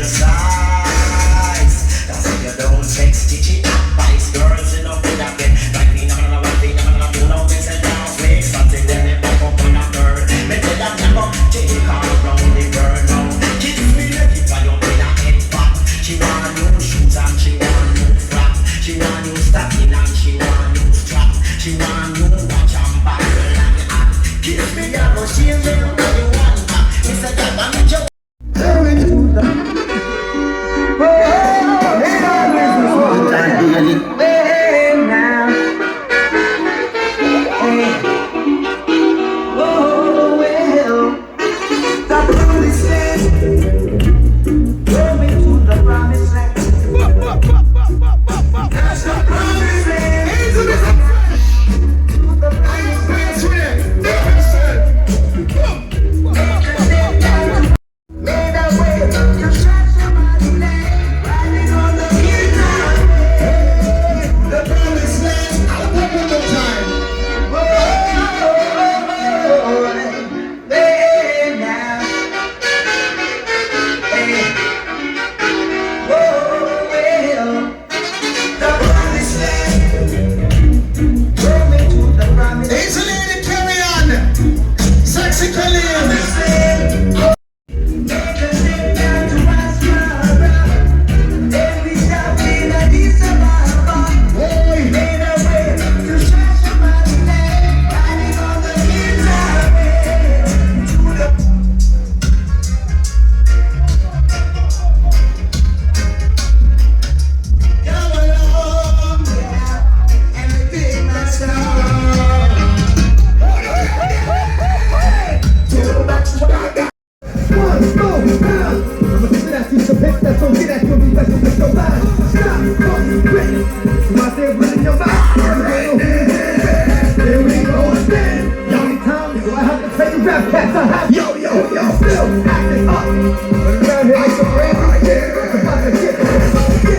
size. That's if you don't take stitchy advice. Girls, you know, with a bit. Like me, I'm gonna do no this and dance. Make something, then they pop up on a bird. Me tell that never take all around the bird now. Kiss me, let it fly up in a head pop. She want new shoes and she want new flat. She want new stocking and she want new strap. She want new watch and buckle and hat. Kiss me, I go shave me, what you want back. Me say that I need you.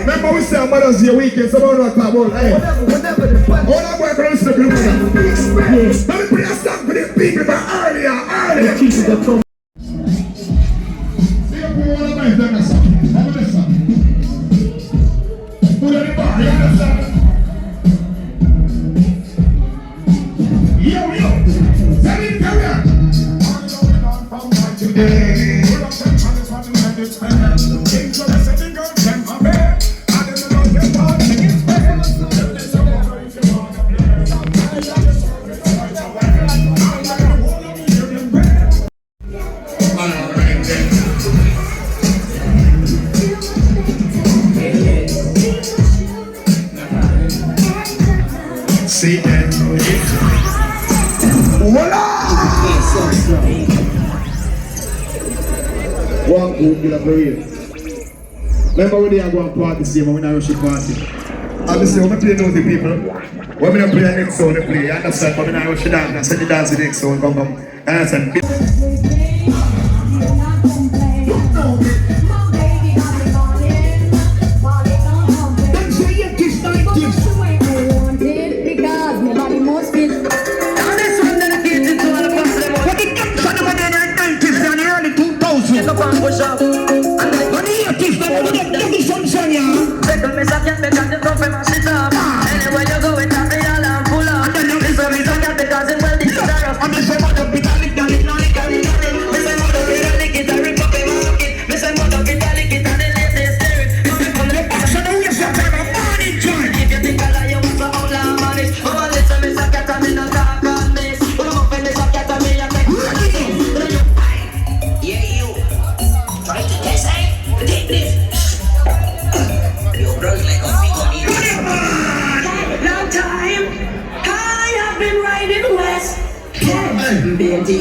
Remember we say Mother's Day weekend, so we're not talking about, hey. All I'm working on is the blue. Let me play a song for the people from earlier. See you for one of my done song. How about this song? Put it in the bar, you understand? Yo, tell me carry on. Today. See that? Voila! One good bill of real. Remember when they are going to party, see when I rush the party. Obviously, when I play those people, when I play the next song, they play. You understand? When I rush the dance, I said the dance the next song, come. You understand? Anywhere you go, it's a real and full of. This one is a cat because it's well dangerous. I'm just a mother, pick a lick, lick, lick, lick, lick. Miss a mother, pick a lick, it's a rip up in market. Miss a mother, pick a lick, it's a latest lyric. Miss a mother, so don't waste your time, I'm on it, John. If you think I lie, you want to hold on, man. Oh, listen, Miss a cat, I'm in a dark on this. Put them up in this, a cat, I'm in a tech. Yeah, you. Try to test, eh? Take this. Your brother like a figure. Long time, I have been riding west. Baby,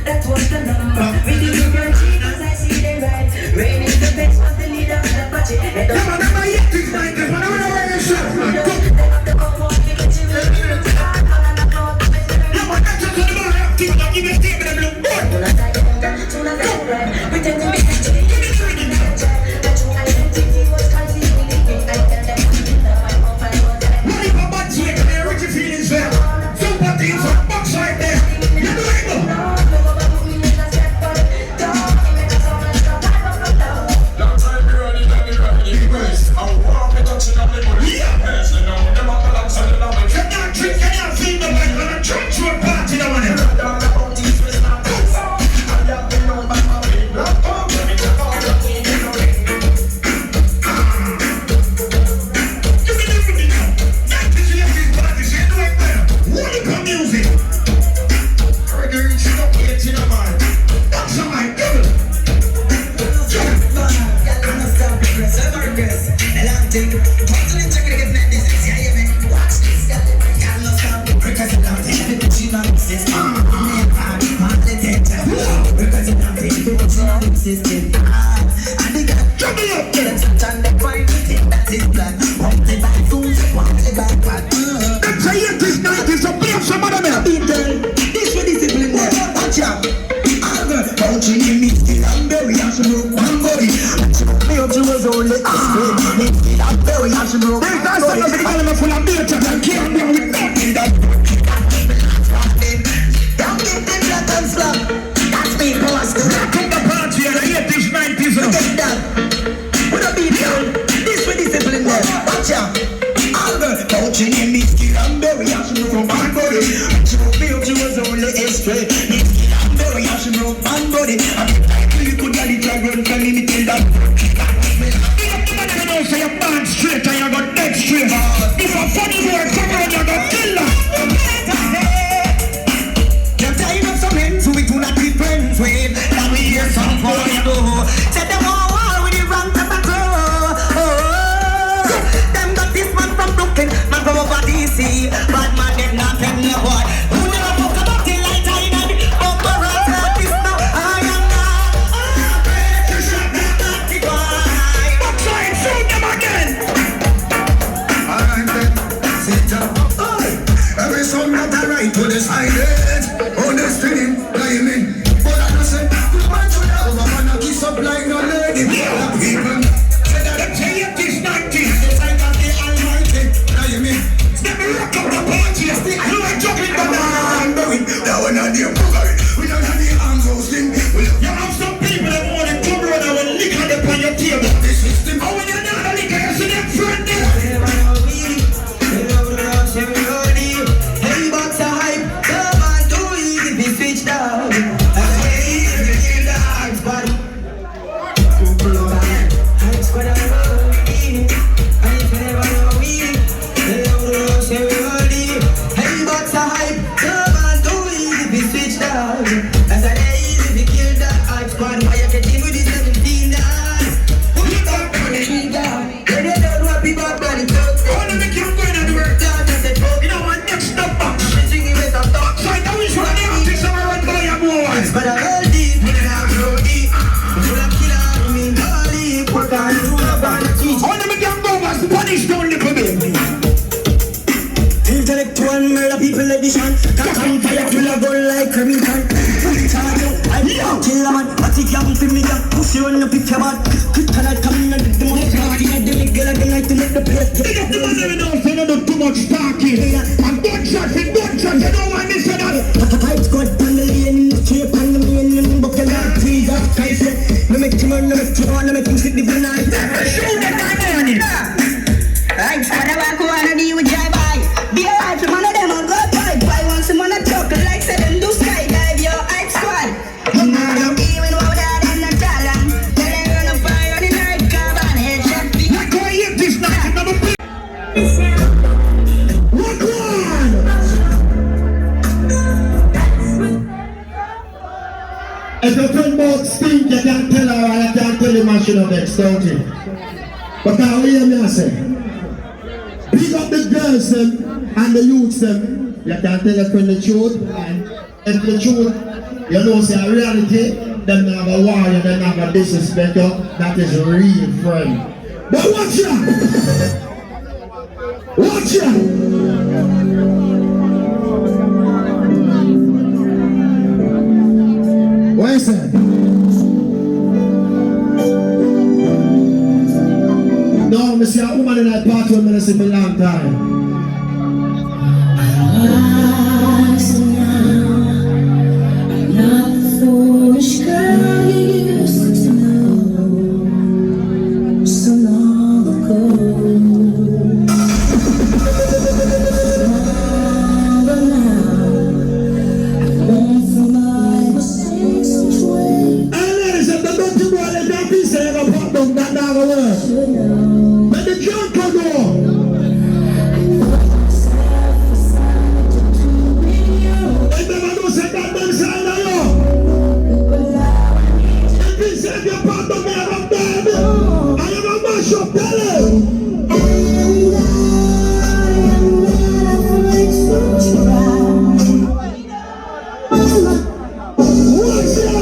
that was the number. We do your cheek as I see the red. Rain is the best. And the cat juggle up. Get them such and them fine. That is black. Want the back food, want the back part. That's a 80s, 90s, so play up some other man. This for discipline there. Watch out. Country in me, still I'm very and she broke one body. Me up, she was only asking. Me still I'm very and she broke one body. There's that element full of data that can't be with nothing. Don't give them black and slap. That's me, boss. Rock up the party in the 80s, 90s. Get that. Put a beat down. This for discipline there. Watch out. Country in me, still I'm very and she broke one body. She broke me up, she was only extra. She broke one body. You could get it run from me till that. You know, say you're born straight and you got dead straight. If a funny boy come around, you got killer. You're tired of some men who we do not be friends with. Now we hear some for you do. Set them all war with the wrong tobacco. Them got this man from Brooklyn, man from over DC. Bad man, them not tell me what. Who never talk about the light I know. Every song that I write to decide it. On this thing, blaming. But I don't say, good man should have a man, I kiss up like no lady. People say that the 80s, 90s, they say that the almighty. Now you mean, let me rock up the party, stick, you ain't jumping the man. Now we're not the approval, we don't have the arms hosting. You have some people that want to come around and will lick on them on your table. The system, oh, when you're not a liquor, you see them friend there. Intellectual murder people edition. Can't fire kill a gun like Remington. I kill a man, but he can't feel me. Push you on the picture, man. Kryptonite coming and the money party. And the nigga like the night to make the place. They got the man that don't say no too much talking. And gunshot, you know why me say that? Fight squad, pan the lane in the street, pan the lane in the book and that trees up. I say, no make him on, no make him on, no make him sit the night. Shoot that guy money. Right, squad, I walk on and you drive by. Be a right, man of them on go pipe. I want some on a truck, like say them do skydive. Your hype squad. Even over there, them not talent. Tell them run a fire on the night, carbon headshot. Like why you this night, you never play. Walk on. If your friend about stink, you can't tell her or you can't tell him I should have vexed, don't you? But now hear me I say, pick up the girls them and the youths them. You can't tell your friend the truth, and if the truth, you know say a reality, them not have a warrior, them not have a disrespect you, that is a real friend. But watch ya! Watch ya! What is that? No, I see a woman in that party when I see for a long time. I'm not the foolish girl you used to know so long ago. But now I've learned from my mistakes which way And ladies, if the dirty boy let that piece of a pop down, that dog will work. to know. Let the junk go. If them a do say that, them say no, yo. If he said your pop down, me have a bed. I have a mash up, tell him. What's up?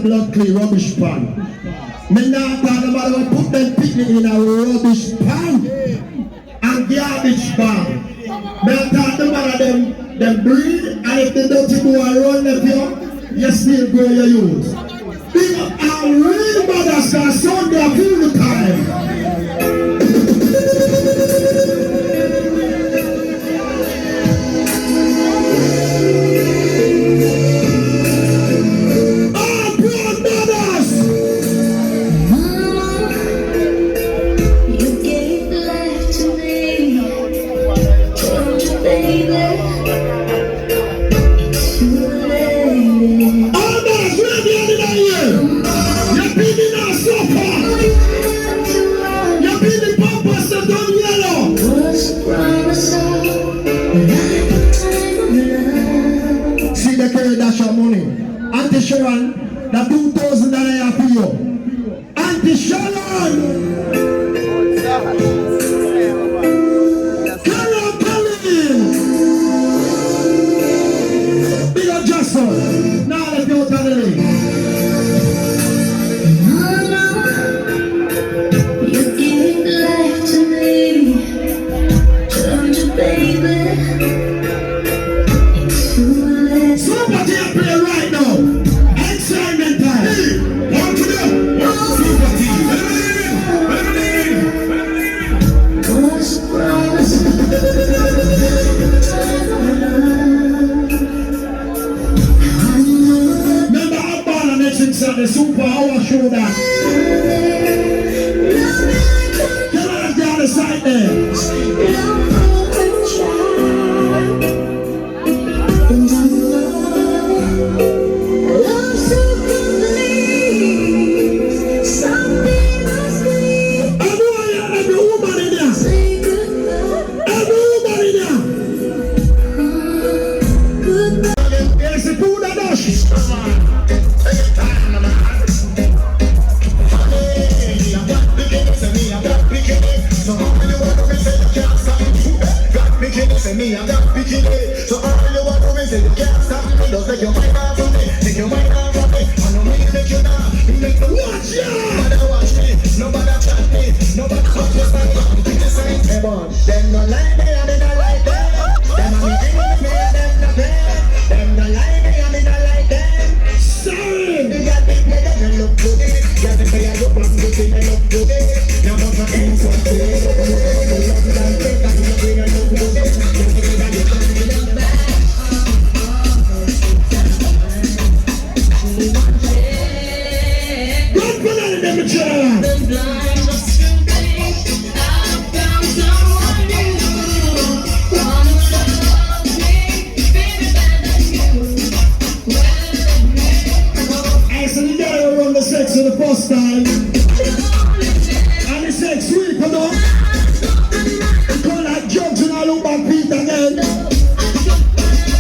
blood clay rubbish pan. Me not talk about we put them picnic in a rubbish pan and garbage bag. Me talk about them breed, and if the dirty boy run left you still grow your youth. Big up our real mothers, cause Sunday are full time. Auntie Sharon, the $2,000 for you. Auntie Sharon! Carol Collins! Big up Jackson. Now let's go to the ring. You give life to me, turn to baby. Somebody up here right now. Excitement time. One to them. Super team. Remember how ball next week the Super Hour show that. Come on, down the side there. Me, I'm not picking it. So all you want to say, you can't stop me. Don't take your mind off of me. Take your mind off of me. I know me make you down. You make me watch you. Nobody watch me. Nobody chat me. Nobody watch me. Hey, boy. Them no like me, and they don't like them. Them are me enemy, and them not them. Them don't like me, and they don't like them. Sorry. You got big head and you look good. You got the way you look good, you look good. You must not end something. You love me like this, and you bring a look good. For the first time, and the sex sweet, come on. They call like jugs and I look back feet again.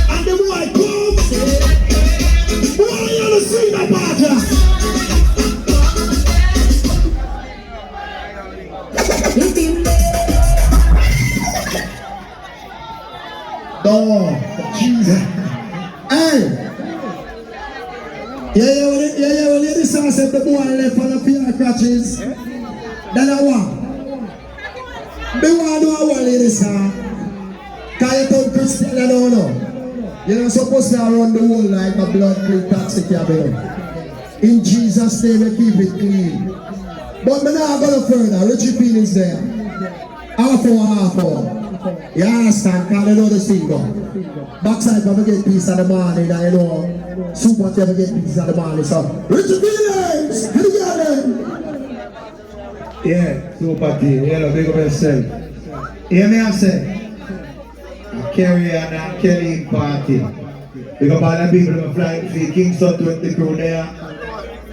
And the boy comes. Boy, you wanna see the party? Oh, Jesus. Hey. Yeah, when this song said the boy left on the piano crutches, then I want. They want to do a one lady song. Can you tell Christian, I don't know. You're not supposed to run the whole like a blood clean taxi cabin. In Jesus' name, we keep it clean. But we're not going further. Richie feelings there. Half hour. You understand? Because you know the thing go. Backside, never get peace in the morning, and you know, Super never get peace in the morning. So, Richie feelings! Get together! Yeah, Super team. Yeah, big up yourself. Hear me I say? I carry on a Kelly party. Big up all the people who are flying free. Kingston 20 crew there.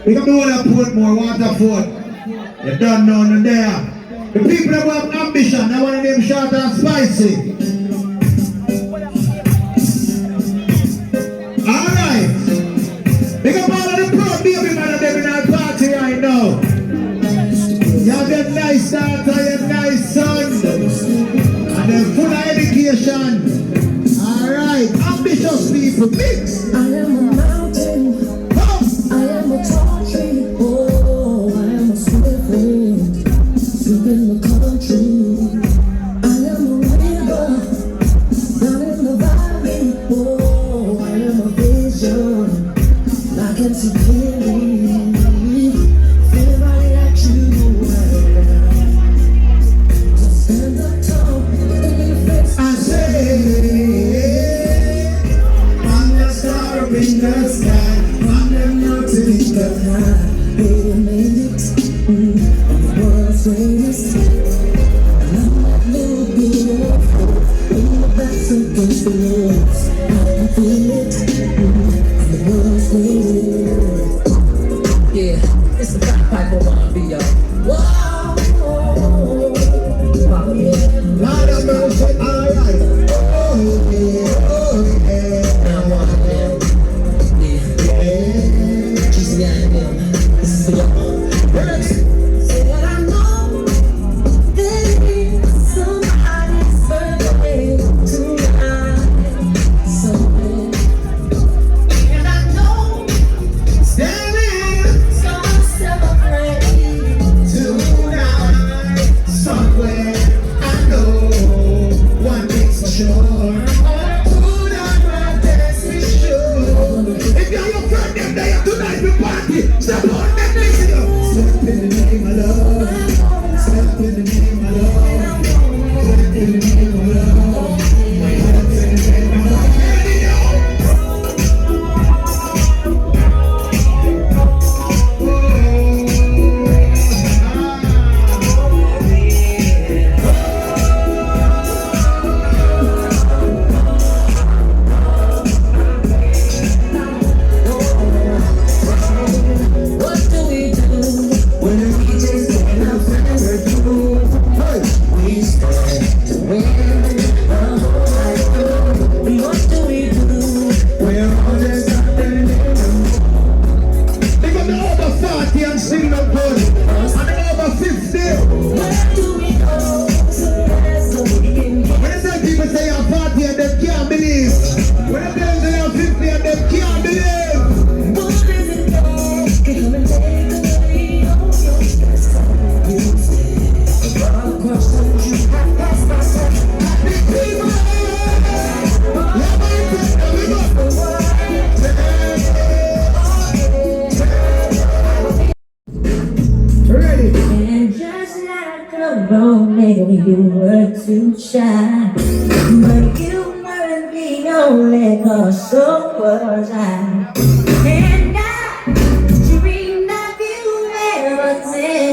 Big up the one that Portmore, Waterford. You don't know none there. The people that have ambition, I want them short and spicy. Alright. Big up all of the proud baby man of them in our party right now. You have your nice daughter, your nice son. And they're full of education. Alright, ambitious people, mix. I am a mountain. Come. I am a top. Baby made it, I'm the world's greatest. And I'm that little beautiful in the backs against the walls. I can feel it, I'm the world's greatest. Yeah, it's the back pipe of R&B, y'all. Whoa, wow, yeah. Lord have mercy, alright. Oh yeah, oh yeah. Now I'm walking down. Yeah, she's the idea. This is for y'all. Say that I know there is somebody's birthday tonight, somewhere. And I know there is someone celebrating Tonight, somewhere, I know one thing's for sure. Tonight, my dance is sure. If you're your friend, them day of tonight, we party. Step on that next year. Step in the name of love. Step in the name of love. Step in the name of love. Step in the name of love. what do we do when the DJ's playing our favorite groove? We stand to win the whole night through. And what do we do? We're all just up there in the room. They got the over 40 and still not good. And the over 50. Where do we go so fast so we can get? When I say people say I'm 40 and they can't believe. When I tell them I'm 50 and they can't believe. What is it that come and take away all your stress? You stay across the you have passed my side. Big people. Ready? And just like a romance, you were too shy. But you weren't the only cause, so was I. And I dreamed of you ever since.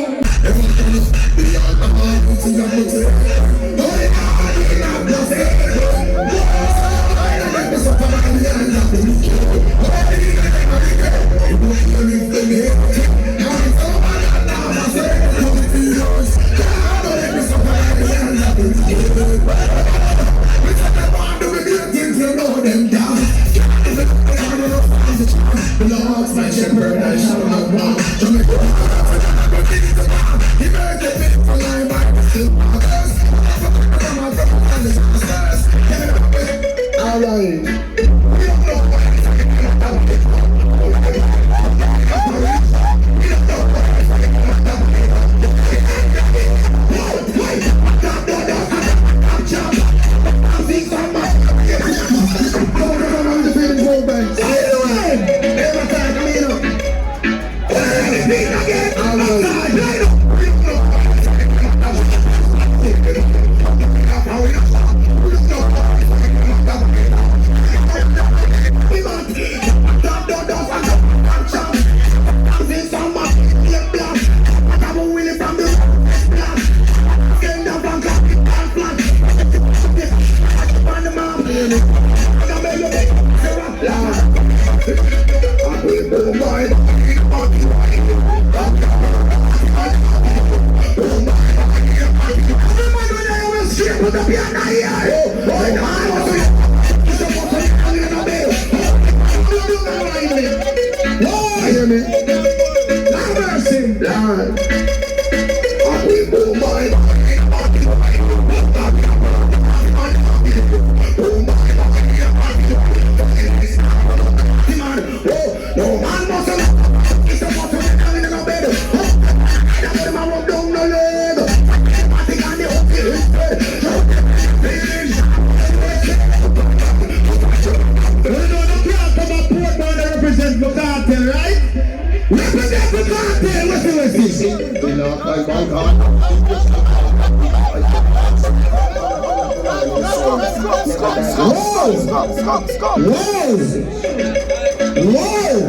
Whoa!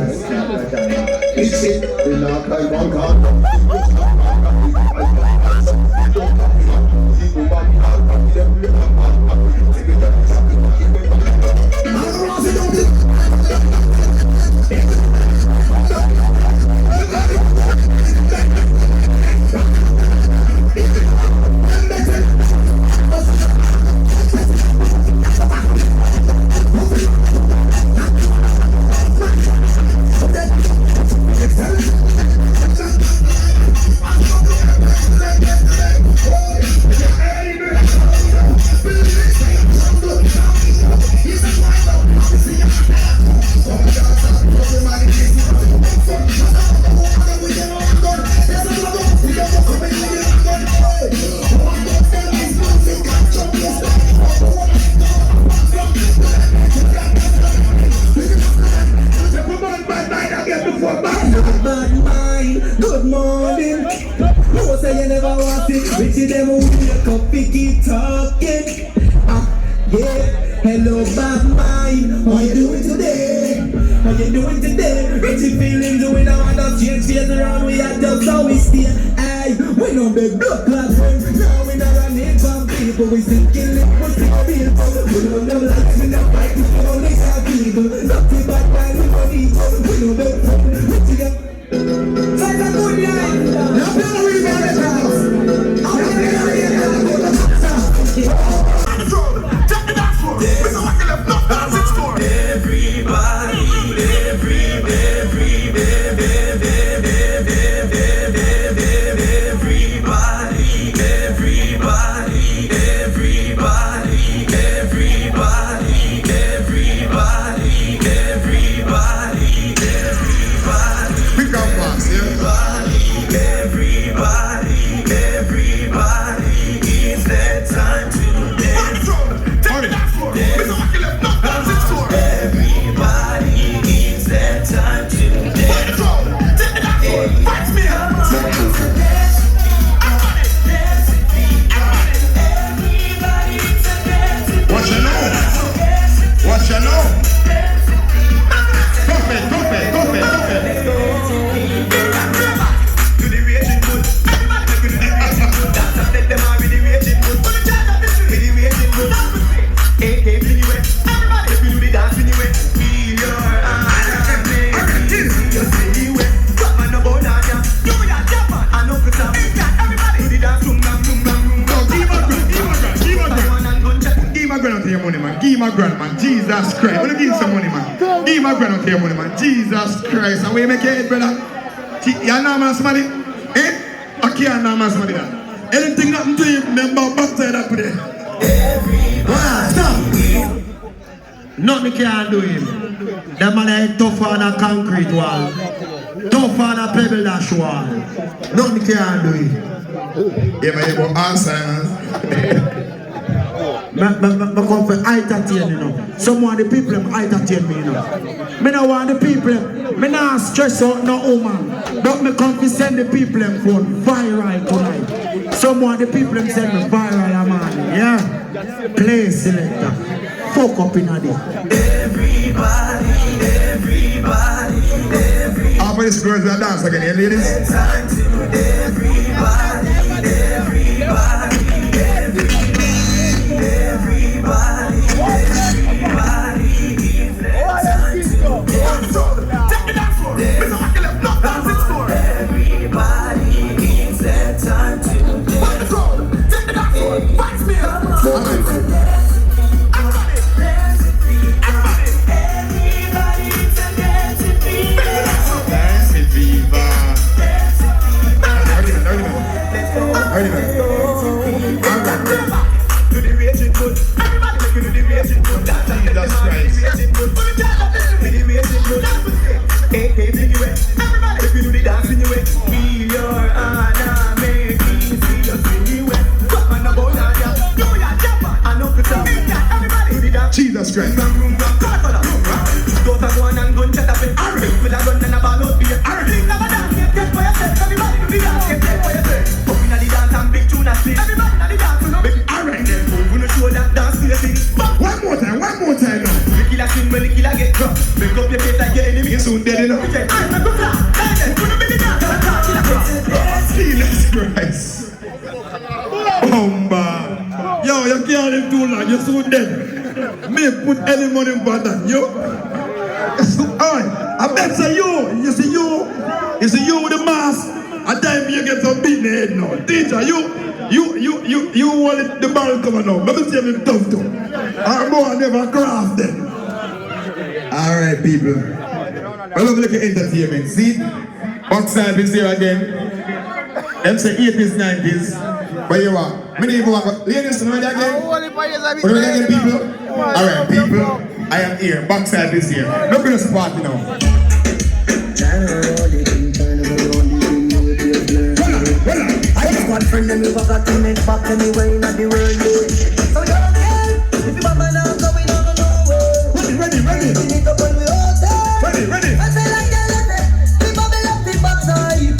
Bad mind, good morning. No say you never want it. Richie them who wake up, keep talking. Yeah, hello bad mind. How you doing today? How you doing today? Richie feeling doing I want to change face around. We are just how we stay. Aye, we know the blood clot friends. Now we not running from people. We still killing, we still people. We don't know like we not fight. We only have people. Nothing bad mind, we don't need. We know the Richie them. Fight a good life. Now better we better the house. I'm not gonna read it. I'm gonna take the dance floor. We don't want to left no dancing floor. Everybody, Give my grandma, Jesus Christ. Wanna give some money, man? Give my grandma your money, man. Jesus Christ. And we make it, brother. You know man somebody? Eh? I can't know man somebody that. Anything happen to you, remember backside up there. Wow, stop. Nothing can do him. That man is tough on a concrete wall. Tough on a pebble dash wall. Nothing can do him. Yeah, man, you go Alzheimer's. I come for entertain, you know. Some of the people entertain me, you know. Me don't want the people, me not stress out no woman. But me come to send the people phone viral tonight. Some of the people send me viral, man. Yeah? Play selector. Fuck up in a day. Everybody. After this girls will dance again, yeah, ladies? Jesus Christ. One more time now. The killer get drunk. Make up your face like your enemy soon dead enough. suit them. Me put any money in that, yo. Alright, I bet say you see you with the mask. At time you get some beat in the head now. Teacher, you want the barrel cover now. Let me see him tough too. Our boy never craft them. Alright, people. I love look at entertainment. See? Backside is here again. Them say 80s, 90s. But you are. Many people are. Ladies, you ready again? You ready again, people? Alright, people. I am here. Backside is here. Look at this party now. I just want friend and we forgot to make back anywhere in the world. So you're there, if you mama now going on nowhere. Ready. We need up when we all there. Ready. I say like that, we bubble up the backside.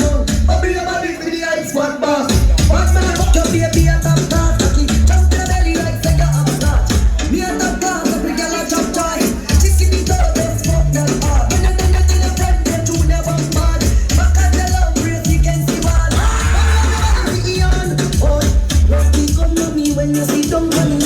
Bubble your body with the ice one boss. What's my fuck your baby at top class? Just to the belly like say you're upstart. Me at top class, I bring your lunch up tight. She see me throw this fuck that hard. When you think a friend, you two never mad. Back at the love race, you can see one. Oh, lucky come to me when you see them running.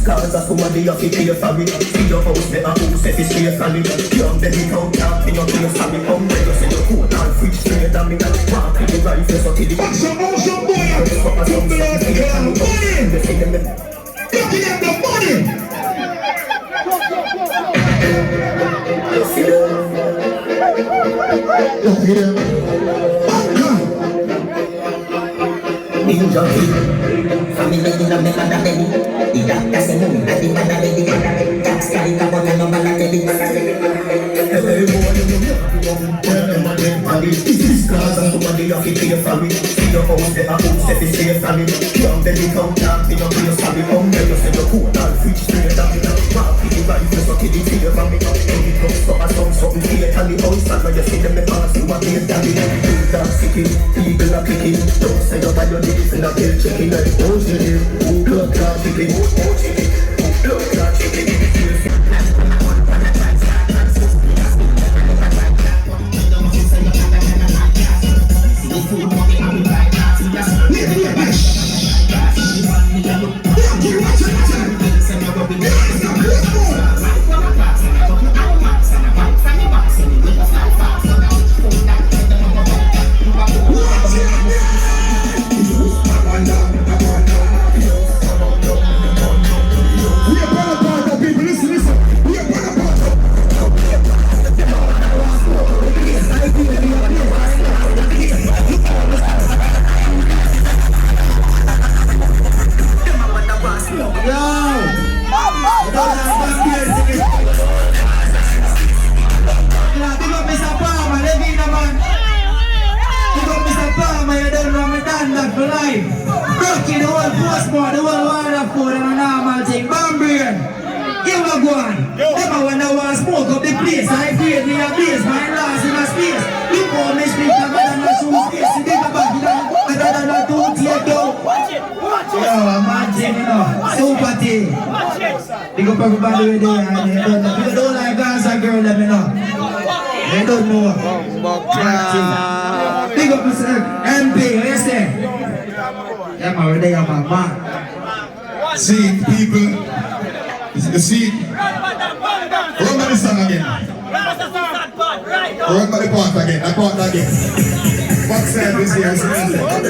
Cause of somebody of it here for me. See your house there and who says it's here for me. Young baby come down in your place for me. Come where you say you're cool and free straight and me. Walk in the right face up to the Motion, boy! Looking at the money! Looking at the money! Ninja family in a mega belly. The doctor say no, I think I'm ready. That's carry come on and no man telling. Every morning you tell them my dead body. This cause of somebody of it here for me. See your house there and who says it's here for me. Young baby come down in your place for me. Come where you say you're cool and free straight and me. Walk in the right face up to the fear for me. When it comes to a something fake and the outside when you see them they pass you a great daddy. You dark sicky, people are picking. Don't say you're by your days and a kill chicken. Oh shit, blood clot chicken. Oh chicken, blood clot chicken. Big up everybody with there and they don't know. If you don't like dance a girl, let me know. They don't know. Big up Mr. MP, what you say? Yeah man, we're there, man. See, people, you see, remember the song again. Remember the part again, the part again. Backside is here, what